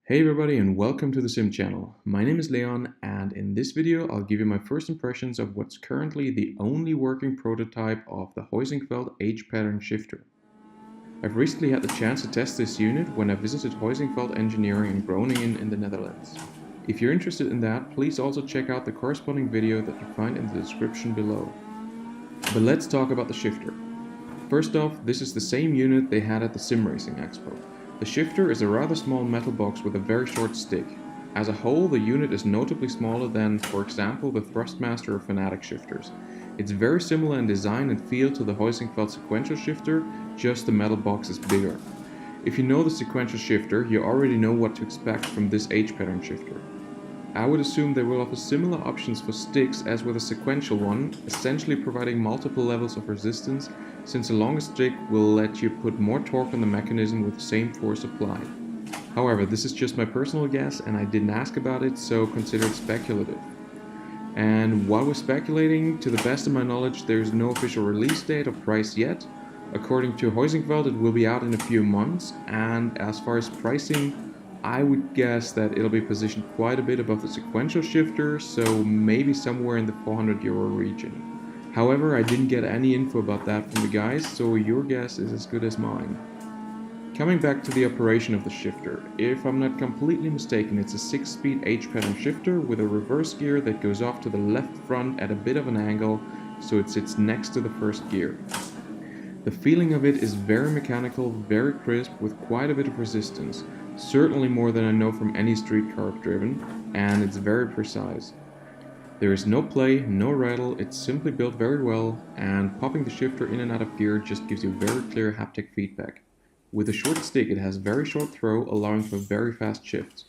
Hey everybody and welcome to the Sim channel. My name is Leon and in this video I'll give you my first impressions of what's currently the only working prototype of the Heusinkveld H-pattern shifter. I've recently had the chance to test this unit when I visited Heusinkveld Engineering in Groningen in the Netherlands. If you're interested in that, please also check out the corresponding video that you find in the description below. But let's talk about the shifter. First off, this is the same unit they had at the Sim Racing Expo. The shifter is a rather small metal box with a very short stick. As a whole, the unit is notably smaller than, for example, the Thrustmaster or Fanatic shifters. It's very similar in design and feel to the Heusinkveld sequential shifter, just the metal box is bigger. If you know the sequential shifter, you already know what to expect from this H-pattern shifter. I would assume they will offer similar options for sticks as with a sequential one, essentially providing multiple levels of resistance, since a longer stick will let you put more torque on the mechanism with the same force applied. However, this is just my personal guess and I didn't ask about it, so consider it speculative. And while we're speculating, to the best of my knowledge, there is no official release date or price yet. According to Heusinkveld, it will be out in a few months, and as far as pricing, I would guess that it'll be positioned quite a bit above the sequential shifter, so maybe somewhere in the €400 region. However, I didn't get any info about that from the guys, so your guess is as good as mine. Coming back to the operation of the shifter, if I'm not completely mistaken, it's a 6-speed H-pattern shifter with a reverse gear that goes off to the left front at a bit of an angle, so it sits next to the first gear. The feeling of it is very mechanical, very crisp, with quite a bit of resistance. Certainly more than I know from any street car I've driven, and it's very precise. There is no play, no rattle, it's simply built very well, and popping the shifter in and out of gear just gives you very clear haptic feedback. With a short stick it has very short throw, allowing for very fast shifts.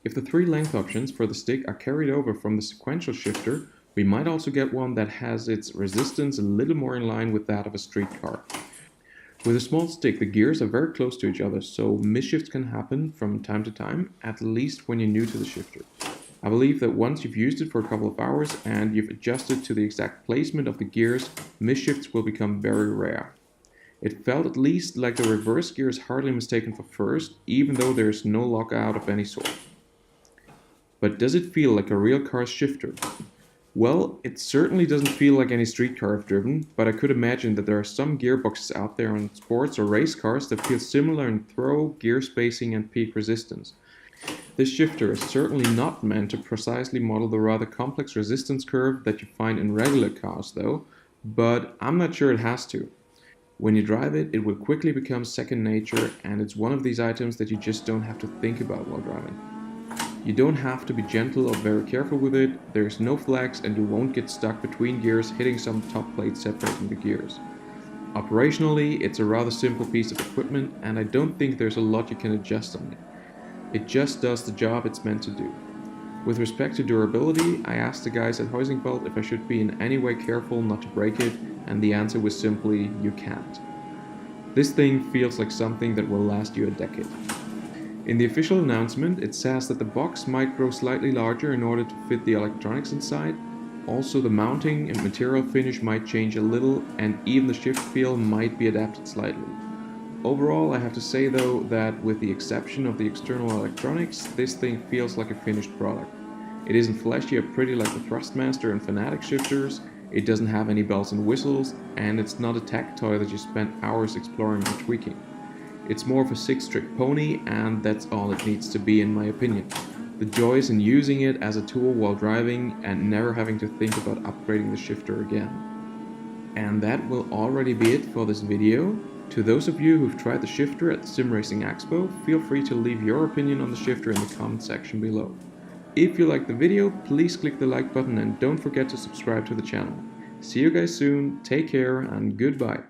If the 3 length options for the stick are carried over from the sequential shifter, we might also get one that has its resistance a little more in line with that of a street car. With a small stick, the gears are very close to each other, so misshifts can happen from time to time, at least when you're new to the shifter. I believe that once you've used it for a couple of hours and you've adjusted to the exact placement of the gears, misshifts will become very rare. It felt at least like the reverse gear is hardly mistaken for first, even though there is no lockout of any sort. But does it feel like a real car's shifter? Well, it certainly doesn't feel like any street car I've driven, but I could imagine that there are some gearboxes out there on sports or race cars that feel similar in throw, gear spacing and peak resistance. This shifter is certainly not meant to precisely model the rather complex resistance curve that you find in regular cars though, but I'm not sure it has to. When you drive it, it will quickly become second nature, and it's one of these items that you just don't have to think about while driving. You don't have to be gentle or very careful with it, there's no flex and you won't get stuck between gears hitting some top plate separating the gears. Operationally, it's a rather simple piece of equipment and I don't think there's a lot you can adjust on it. It just does the job it's meant to do. With respect to durability, I asked the guys at Heusinkveld if I should be in any way careful not to break it, and the answer was simply, you can't. This thing feels like something that will last you a decade. In the official announcement, it says that the box might grow slightly larger in order to fit the electronics inside. Also, the mounting and material finish might change a little, and even the shift feel might be adapted slightly. Overall, I have to say though that with the exception of the external electronics, this thing feels like a finished product. It isn't flashy or pretty like the Thrustmaster and Fanatic shifters, it doesn't have any bells and whistles, and it's not a tech toy that you spend hours exploring and tweaking. It's more of a 6-trick pony, and that's all it needs to be in my opinion. The joy is in using it as a tool while driving and never having to think about upgrading the shifter again. And that will already be it for this video. To those of you who've tried the shifter at the Sim Racing Expo, feel free to leave your opinion on the shifter in the comment section below. If you liked the video, please click the like button and don't forget to subscribe to the channel. See you guys soon, take care and goodbye.